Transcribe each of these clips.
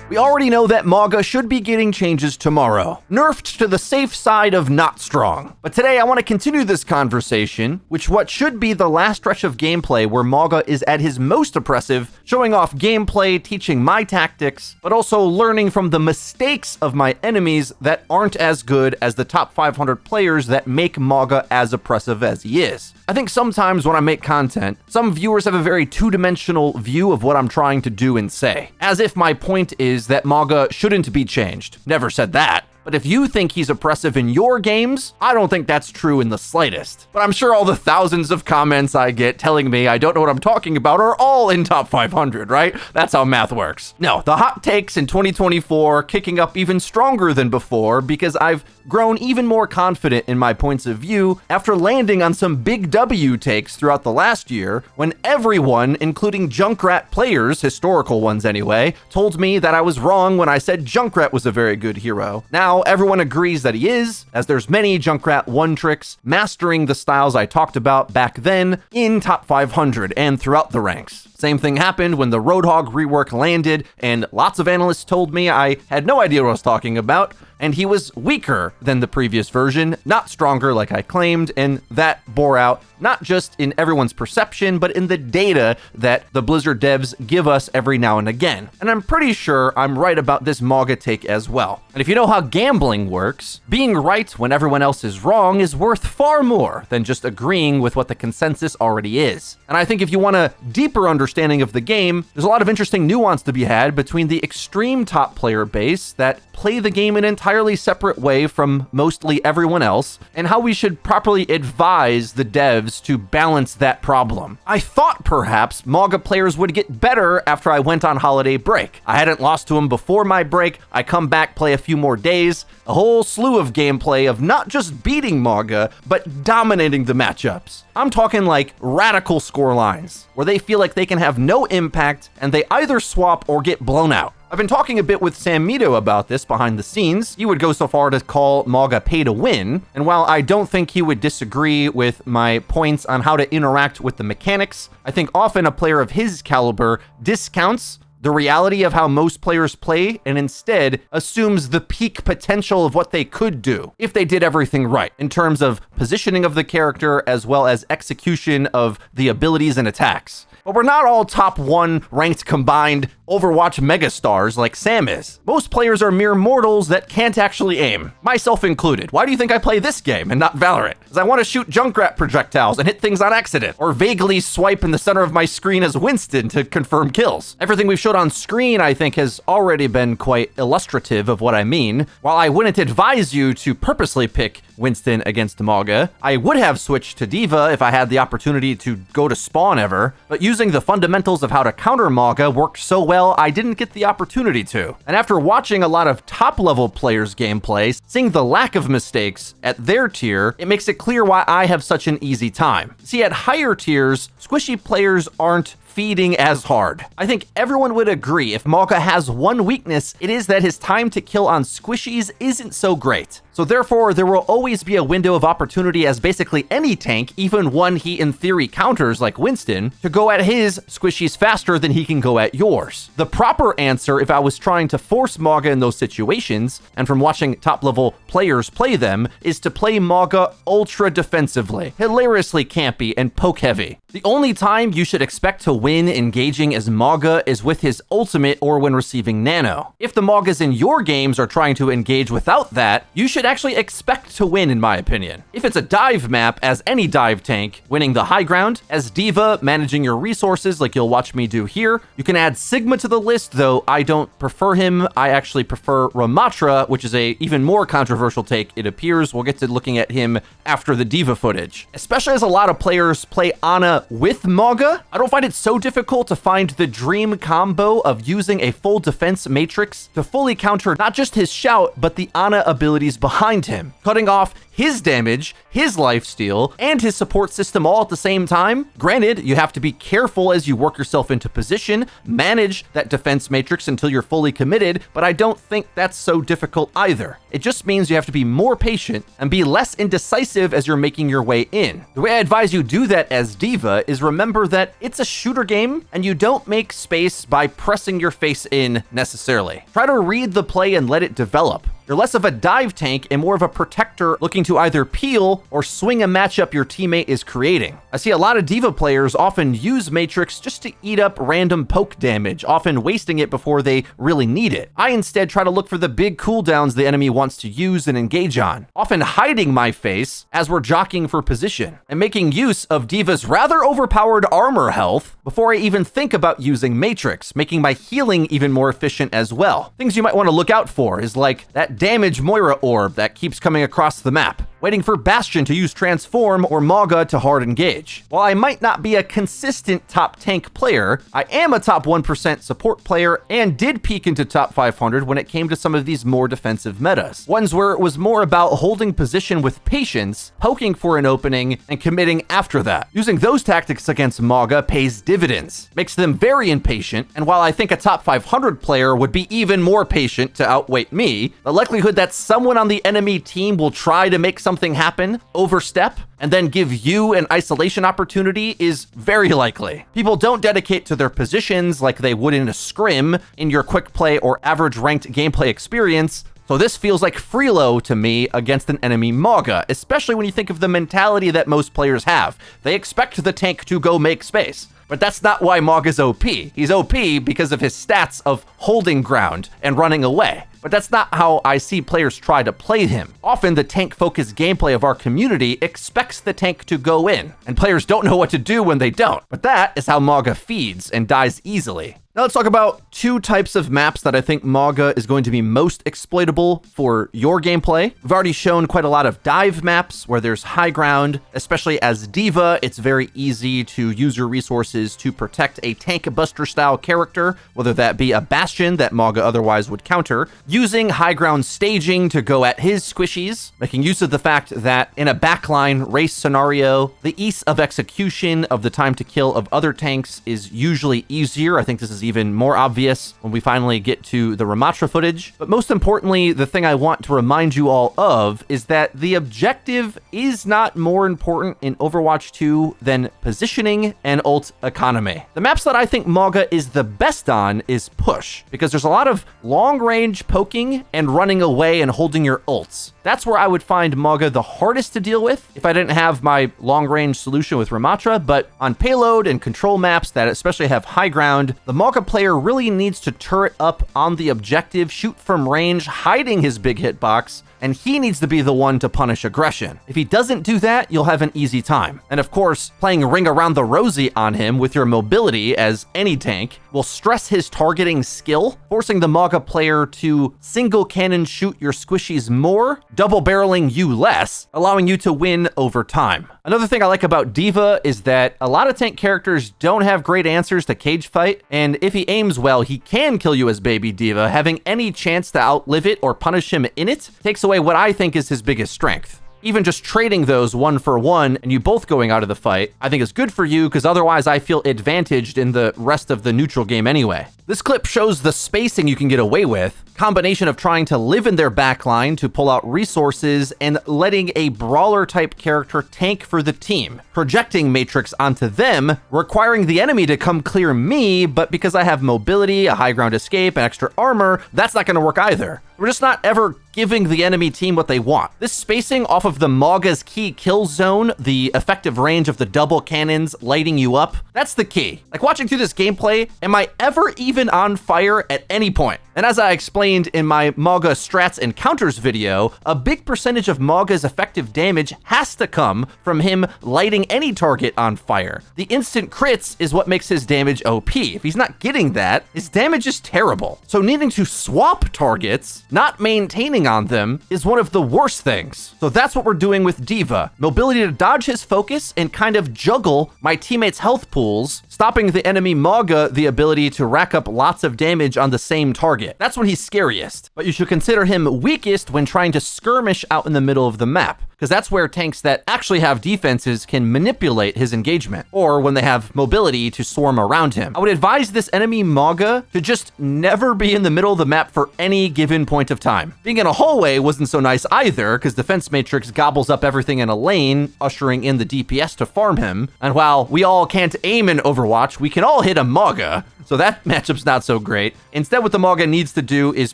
We already know that Mauga should be getting changes tomorrow, nerfed to the safe side of not strong. But today I want to continue this conversation, which what should be the last stretch of gameplay where Mauga is at his most oppressive, showing off gameplay, teaching my tactics, but also learning from the mistakes of my enemies that aren't as good as the top 500 players that make Mauga as oppressive as he is. I think sometimes when I make content, some viewers have a very two-dimensional view of what I'm trying to do and say, as if my point is that Mauga shouldn't be changed. Never said that. But if you think he's oppressive in your games, I don't think that's true in the slightest. But I'm sure all the thousands of comments I get telling me I don't know what I'm talking about are all in top 500, right? That's how math works. No, the hot takes in 2024 kicking up even stronger than before because I've grown even more confident in my points of view after landing on some big W takes throughout the last year when everyone, including Junkrat players, historical ones anyway, told me that I was wrong when I said Junkrat was a very good hero. Now, everyone agrees that he is, as there's many Junkrat one-tricks mastering the styles I talked about back then in top 500 and throughout the ranks. Same thing happened when the Roadhog rework landed, and lots of analysts told me I had no idea what I was talking about, and he was weaker than the previous version, not stronger like I claimed, and that bore out not just in everyone's perception, but in the data that the Blizzard devs give us every now and again. And I'm pretty sure I'm right about this Mauga take as well. And if you know how gambling works, being right when everyone else is wrong is worth far more than just agreeing with what the consensus already is. And I think if you want a deeper understanding of the game, there's a lot of interesting nuance to be had between the extreme top player base that play the game in an entirely separate way from mostly everyone else, and how we should properly advise the devs to balance that problem. I thought perhaps Mauga players would get better after I went on holiday break. I hadn't lost to them before my break. I come back, play a few more days, a whole slew of gameplay of not just beating Mauga, but dominating the matchups. I'm talking like radical score lines, where they feel like they can have no impact and they either swap or get blown out. I've been talking a bit with Sam Mito about this behind the scenes. He would go so far to call Mauga pay to win, and while I don't think he would disagree with my points on how to interact with the mechanics, I think often a player of his caliber discounts the reality of how most players play and instead assumes the peak potential of what they could do if they did everything right in terms of positioning of the character as well as execution of the abilities and attacks. But we're not all top 1 ranked combined Overwatch megastars like Sam is. Most players are mere mortals that can't actually aim, myself included. Why do you think I play this game and not Valorant? Because I want to shoot Junkrat projectiles and hit things on accident, or vaguely swipe in the center of my screen as Winston to confirm kills. Everything we've showed on screen, I think, has already been quite illustrative of what I mean. While I wouldn't advise you to purposely pick Winston against Mauga, I would have switched to D.Va if I had the opportunity to go to spawn ever, but using the fundamentals of how to counter Mauga worked so well I didn't get the opportunity to. And after watching a lot of top-level players' gameplays, seeing the lack of mistakes at their tier, it makes it clear why I have such an easy time. See, at higher tiers, squishy players aren't feeding as hard. I think everyone would agree if Mauga has one weakness, it is that his time to kill on squishies isn't so great. So therefore, there will always be a window of opportunity as basically any tank, even one he in theory counters like Winston, to go at his squishies faster than he can go at yours. The proper answer, if I was trying to force Mauga in those situations, and from watching top-level players play them, is to play Mauga ultra defensively, hilariously campy, and poke-heavy. The only time you should expect to win engaging as Mauga is with his ultimate or when receiving nano. If the Maugas in your games are trying to engage without that, you should actually expect to win, in my opinion. If it's a dive map, as any dive tank, winning the high ground, as D.Va, managing your resources like you'll watch me do here. You can add Sigma to the list, though I don't prefer him. I actually prefer Ramattra, which is a even more controversial take, it appears. We'll get to looking at him after the D.Va footage. Especially as a lot of players play Ana with Mauga, I don't find it so difficult to find the dream combo of using a full defense matrix to fully counter not just his shout, but the Ana abilities behind him, cutting off his damage, his lifesteal, and his support system all at the same time. Granted, you have to be careful as you work yourself into position, manage that defense matrix until you're fully committed, but I don't think that's so difficult either. It just means you have to be more patient and be less indecisive as you're making your way in. The way I advise you do that as D.Va is remember that it's a shooter game and you don't make space by pressing your face in necessarily. Try to read the play and let it develop. You're less of a dive tank and more of a protector looking to either peel or swing a matchup your teammate is creating. I see a lot of D.Va players often use Matrix just to eat up random poke damage, often wasting it before they really need it. I instead try to look for the big cooldowns the enemy wants to use and engage on, often hiding my face as we're jockeying for position, and making use of D.Va's rather overpowered armor health before I even think about using Matrix, making my healing even more efficient as well. Things you might want to look out for is like that damage Moira orb that keeps coming across the map, waiting for Bastion to use Transform or Mauga to hard engage. While I might not be a consistent top tank player, I am a top 1% support player and did peak into top 500 when it came to some of these more defensive metas. Ones where it was more about holding position with patience, poking for an opening, and committing after that. Using those tactics against Mauga pays dividends, makes them very impatient, and while I think a top 500 player would be even more patient to outweight me, the likelihood that someone on the enemy team will try to make something happen, overstep, and then give you an isolation opportunity is very likely. People don't dedicate to their positions like they would in a scrim in your quick play or average ranked gameplay experience, so this feels like freelo to me against an enemy Mauga, especially when you think of the mentality that most players have. They expect the tank to go make space. But that's not why Mauga's OP. He's OP because of his stats of holding ground and running away. But that's not how I see players try to play him. Often the tank-focused gameplay of our community expects the tank to go in, and players don't know what to do when they don't. But that is how Mauga feeds and dies easily. Now let's talk about two types of maps that I think Mauga is going to be most exploitable for your gameplay. We've already shown quite a lot of dive maps where there's high ground, especially as D.Va. It's very easy to use your resources to protect a tank buster style character, whether that be a Bastion that Mauga otherwise would counter, using high ground staging to go at his squishies, making use of the fact that in a backline race scenario, the ease of execution of the time to kill of other tanks is usually easier. I think this is even more obvious when we finally get to the Ramattra footage. But most importantly, the thing I want to remind you all of is that the objective is not more important in Overwatch 2 than positioning and ult economy. The maps that I think Mauga is the best on is push, because there's a lot of long-range poking and running away and holding your ults. That's where I would find Mauga the hardest to deal with if I didn't have my long-range solution with Ramattra, but on payload and control maps that especially have high ground, the Mauga player really needs to turret up on the objective, shoot from range, hiding his big hitbox, and he needs to be the one to punish aggression. If he doesn't do that, you'll have an easy time. And of course, playing Ring Around the Rosie on him with your mobility as any tank will stress his targeting skill, forcing the Mauga player to single cannon shoot your squishies more, double barreling you less, allowing you to win over time. Another thing I like about D.Va is that a lot of tank characters don't have great answers to cage fight, and if he aims well, he can kill you as baby D.Va. Having any chance to outlive it or punish him in it takes away what I think is his biggest strength. Even just trading those 1-for-1 and you both going out of the fight, I think is good for you, because otherwise I feel advantaged in the rest of the neutral game anyway. This clip shows the spacing you can get away with, combination of trying to live in their backline to pull out resources and letting a brawler type character tank for the team, projecting Matrix onto them, requiring the enemy to come clear me, but because I have mobility, a high ground escape, and extra armor, that's not going to work either. We're just not ever giving the enemy team what they want. This spacing off of the Mauga's key kill zone, the effective range of the double cannons lighting you up, that's the key. Like watching through this gameplay, am I ever even on fire at any point? And as I explained in my Mauga strats and counters video, a big percentage of Mauga's effective damage has to come from him lighting any target on fire. The instant crits is what makes his damage OP. If he's not getting that, his damage is terrible. So needing to swap targets, not maintaining on them, is one of the worst things. So that's what we're doing with D.Va. Mobility to dodge his focus and kind of juggle my teammates' health pools, stopping the enemy Mauga the ability to rack up lots of damage on the same target. That's when he's scariest, but you should consider him weakest when trying to skirmish out in the middle of the map, because that's where tanks that actually have defenses can manipulate his engagement, or when they have mobility to swarm around him. I would advise this enemy Mauga to just never be in the middle of the map for any given point of time. Being in a hallway wasn't so nice either, because Defense Matrix gobbles up everything in a lane, ushering in the DPS to farm him. And while we all can't aim in Overwatch, we can all hit a Mauga, so that matchup's not so great. Instead, what the Mauga needs to do is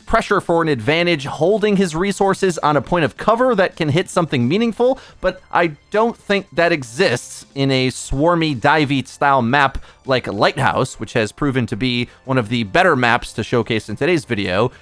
pressure for an advantage, holding his resources on a point of cover that can hit something meaningful, but I don't think that exists in a swarmy divey style map like Lighthouse, which has proven to be one of the better maps to showcase in today's video.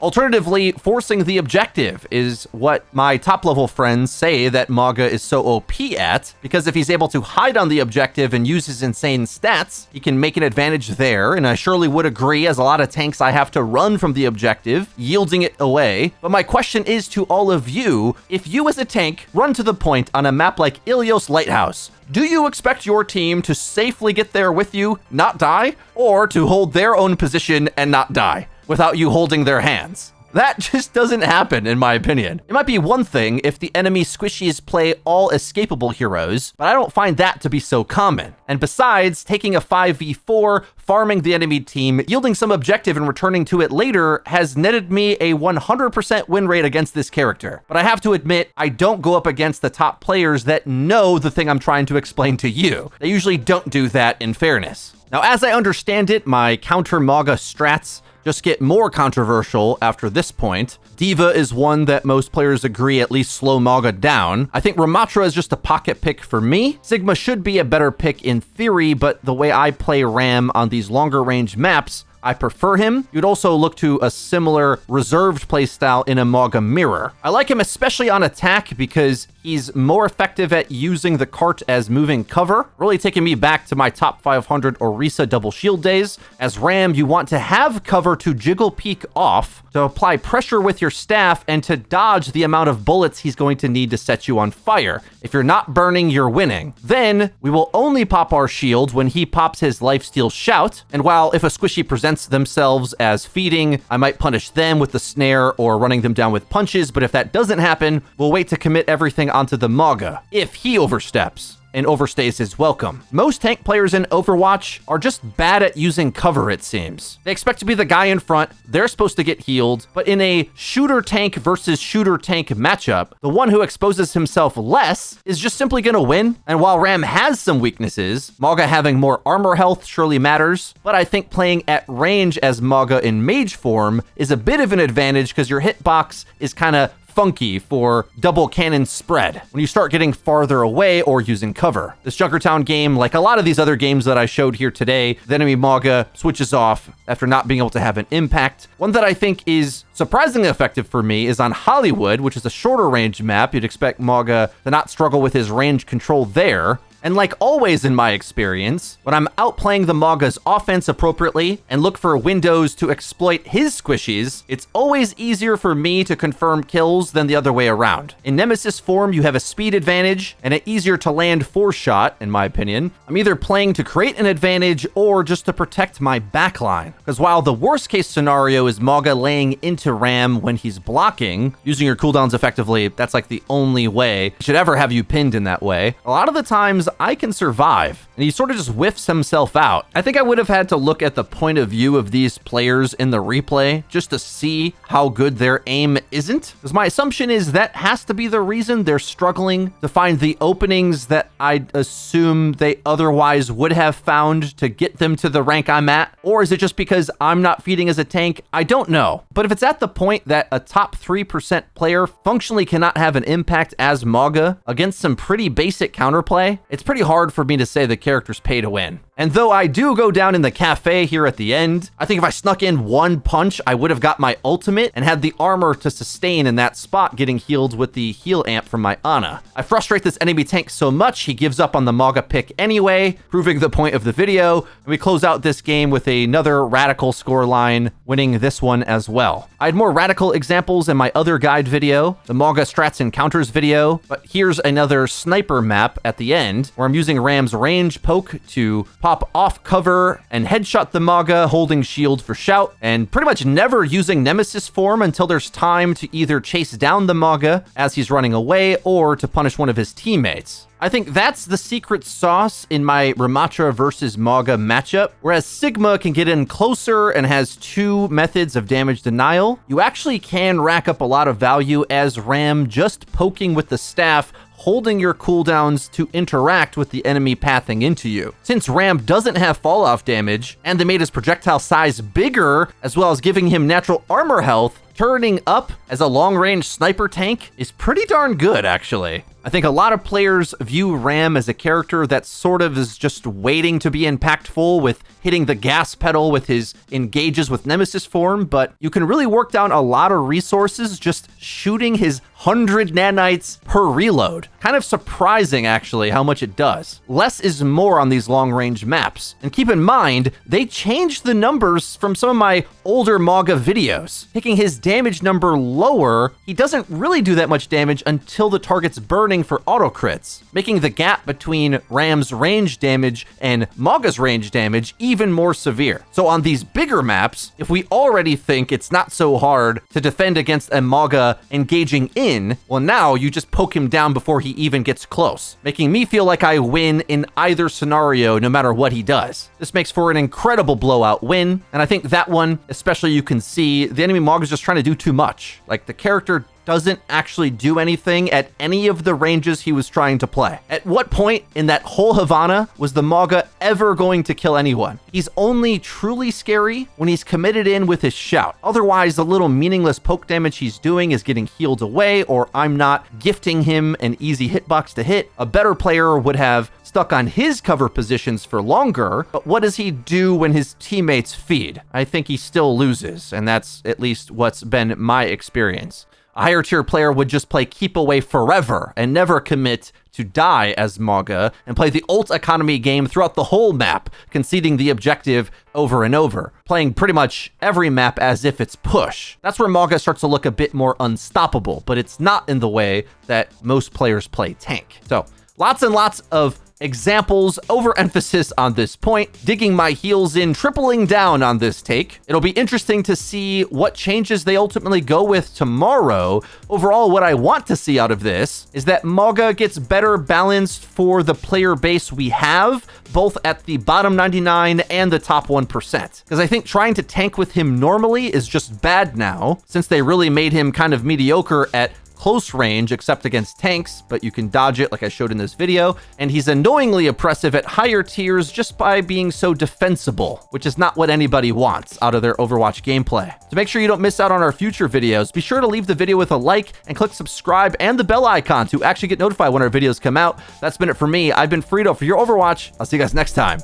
Alternatively, forcing the objective is what my top-level friends say that Mauga is so OP at, because if he's able to hide on the objective and use his insane stats, he can make an advantage there, and I surely would agree, as a lot of tanks I have to run from the objective, yielding it away. But my question is to all of you, if you as a tank run to the point on a map like Ilios Lighthouse, do you expect your team to safely get there with you, not die, or to hold their own position and not die without you holding their hands? That just doesn't happen, in my opinion. It might be one thing if the enemy squishies play all escapable heroes, but I don't find that to be so common. And besides, taking a 5v4, farming the enemy team, yielding some objective and returning to it later has netted me a 100% win rate against this character. But I have to admit, I don't go up against the top players that know the thing I'm trying to explain to you. They usually don't do that, in fairness. Now, as I understand it, my counter Mauga strats just get more controversial after this point. Diva is one that most players agree at least slow Mauga down. I think Ramattra is just a pocket pick for me. Sigma should be a better pick in theory, but the way I play Ram on these longer range maps, I prefer him. You'd also look to a similar reserved playstyle in a Mauga mirror. I like him especially on attack because he's more effective at using the cart as moving cover, really taking me back to my top 500 Orisa double shield days. As Ram, you want to have cover to jiggle peek off, to apply pressure with your staff, and to dodge the amount of bullets he's going to need to set you on fire. If you're not burning, you're winning. Then, we will only pop our shields when he pops his lifesteal shout, and while if a squishy presents themselves as feeding, I might punish them with the snare or running them down with punches, but if that doesn't happen, we'll wait to commit everything onto the Mauga, if he oversteps and overstays his welcome. Most tank players in Overwatch are just bad at using cover, it seems. They expect to be the guy in front, they're supposed to get healed, but in a shooter tank versus shooter tank matchup, the one who exposes himself less is just simply gonna win. And while Ram has some weaknesses, Mauga having more armor health surely matters, but I think playing at range as Mauga in mage form is a bit of an advantage because your hitbox is kind of funky for double cannon spread when you start getting farther away or using cover. This Junkertown game, like a lot of these other games that I showed here today, the enemy Mauga switches off after not being able to have an impact. One that I think is surprisingly effective for me is on Hollywood, which is a shorter range map. You'd expect Mauga to not struggle with his range control there. And like always in my experience, when I'm outplaying the Mauga's offense appropriately and look for windows to exploit his squishies, it's always easier for me to confirm kills than the other way around. In Nemesis form, you have a speed advantage and an easier to land 4-shot, in my opinion. I'm either playing to create an advantage or just to protect my backline. Because while the worst case scenario is Mauga laying into Ram when he's blocking, using your cooldowns effectively, that's like the only way it should ever have you pinned in that way. A lot of the times, I can survive, and he sort of just whiffs himself out. I think I would have had to look at the point of view of these players in the replay just to see how good their aim isn't, because my assumption is that has to be the reason they're struggling to find the openings that I'd assume they otherwise would have found to get them to the rank I'm at. Or is it just because I'm not feeding as a tank? I don't know. But if it's at the point that a top 3% player functionally cannot have an impact as Mauga against some pretty basic counterplay, it's pretty hard for me to say the character's pay to win. And though I do go down in the cafe here at the end, I think if I snuck in one punch, I would have got my ultimate and had the armor to sustain in that spot, getting healed with the heal amp from my Ana. I frustrate this enemy tank so much, he gives up on the Mauga pick anyway, proving the point of the video, and we close out this game with another radical scoreline, winning this one as well. I had more radical examples in my other guide video, the Mauga Strats and Counters video, but here's another sniper map at the end. end, where I'm using Ram's range poke to pop off cover and headshot the Mauga, holding shield for shout, and pretty much never using Nemesis form until there's time to either chase down the Mauga as he's running away or to punish one of his teammates. I think that's the secret sauce in my Ramattra versus Mauga matchup. Whereas Sigma can get in closer and has 2 methods of damage denial, you actually can rack up a lot of value as Ram just poking with the staff, holding your cooldowns to interact with the enemy pathing into you. Since Ram doesn't have fall-off damage, and they made his projectile size bigger, as well as giving him natural armor health, turning up as a long-range sniper tank is pretty darn good, actually. I think a lot of players view Ram as a character that sort of is just waiting to be impactful with hitting the gas pedal with his engages with Nemesis form, but you can really work down a lot of resources just shooting his 100 nanites per reload. Kind of surprising, actually, how much it does. Less is more on these long-range maps. And keep in mind, they changed the numbers from some of my older Mauga videos. Taking his damage number lower, he doesn't really do that much damage until the target's burning for auto crits, making the gap between Ram's range damage and Mauga's range damage even more severe. So on these bigger maps, if we already think it's not so hard to defend against a Mauga engaging in, well, now you just poke him down before he even gets close, making me feel like I win in either scenario no matter what he does. This makes for an incredible blowout win, and I think that one, especially, you can see the enemy Mauga is just trying to do too much. Like, the character doesn't actually do anything at any of the ranges he was trying to play. At what point in that whole Havana was the Mauga ever going to kill anyone? He's only truly scary when he's committed in with his shout. Otherwise, the little meaningless poke damage he's doing is getting healed away, or I'm not gifting him an easy hitbox to hit. A better player would have stuck on his cover positions for longer, but what does he do when his teammates feed? I think he still loses, and that's at least what's been my experience. A higher tier player would just play keep away forever and never commit to die as Mauga and play the ult economy game throughout the whole map, conceding the objective over and over, playing pretty much every map as if it's push. That's where Mauga starts to look a bit more unstoppable, but it's not in the way that most players play tank. So lots and lots of examples, overemphasis on this point, digging my heels in, tripling down on this take. It'll be interesting to see what changes they ultimately go with tomorrow. Overall, what I want to see out of this is that Mauga gets better balanced for the player base we have, both at the bottom 99 and the top 1%. Because I think trying to tank with him normally is just bad now, since they really made him kind of mediocre at close range, except against tanks, but you can dodge it like I showed in this video. And he's annoyingly oppressive at higher tiers just by being so defensible, which is not what anybody wants out of their Overwatch gameplay. To make sure you don't miss out on our future videos, be sure to leave the video with a like and click subscribe and the bell icon to actually get notified when our videos come out. That's been it for me. I've been Frito for your Overwatch. I'll see you guys next time.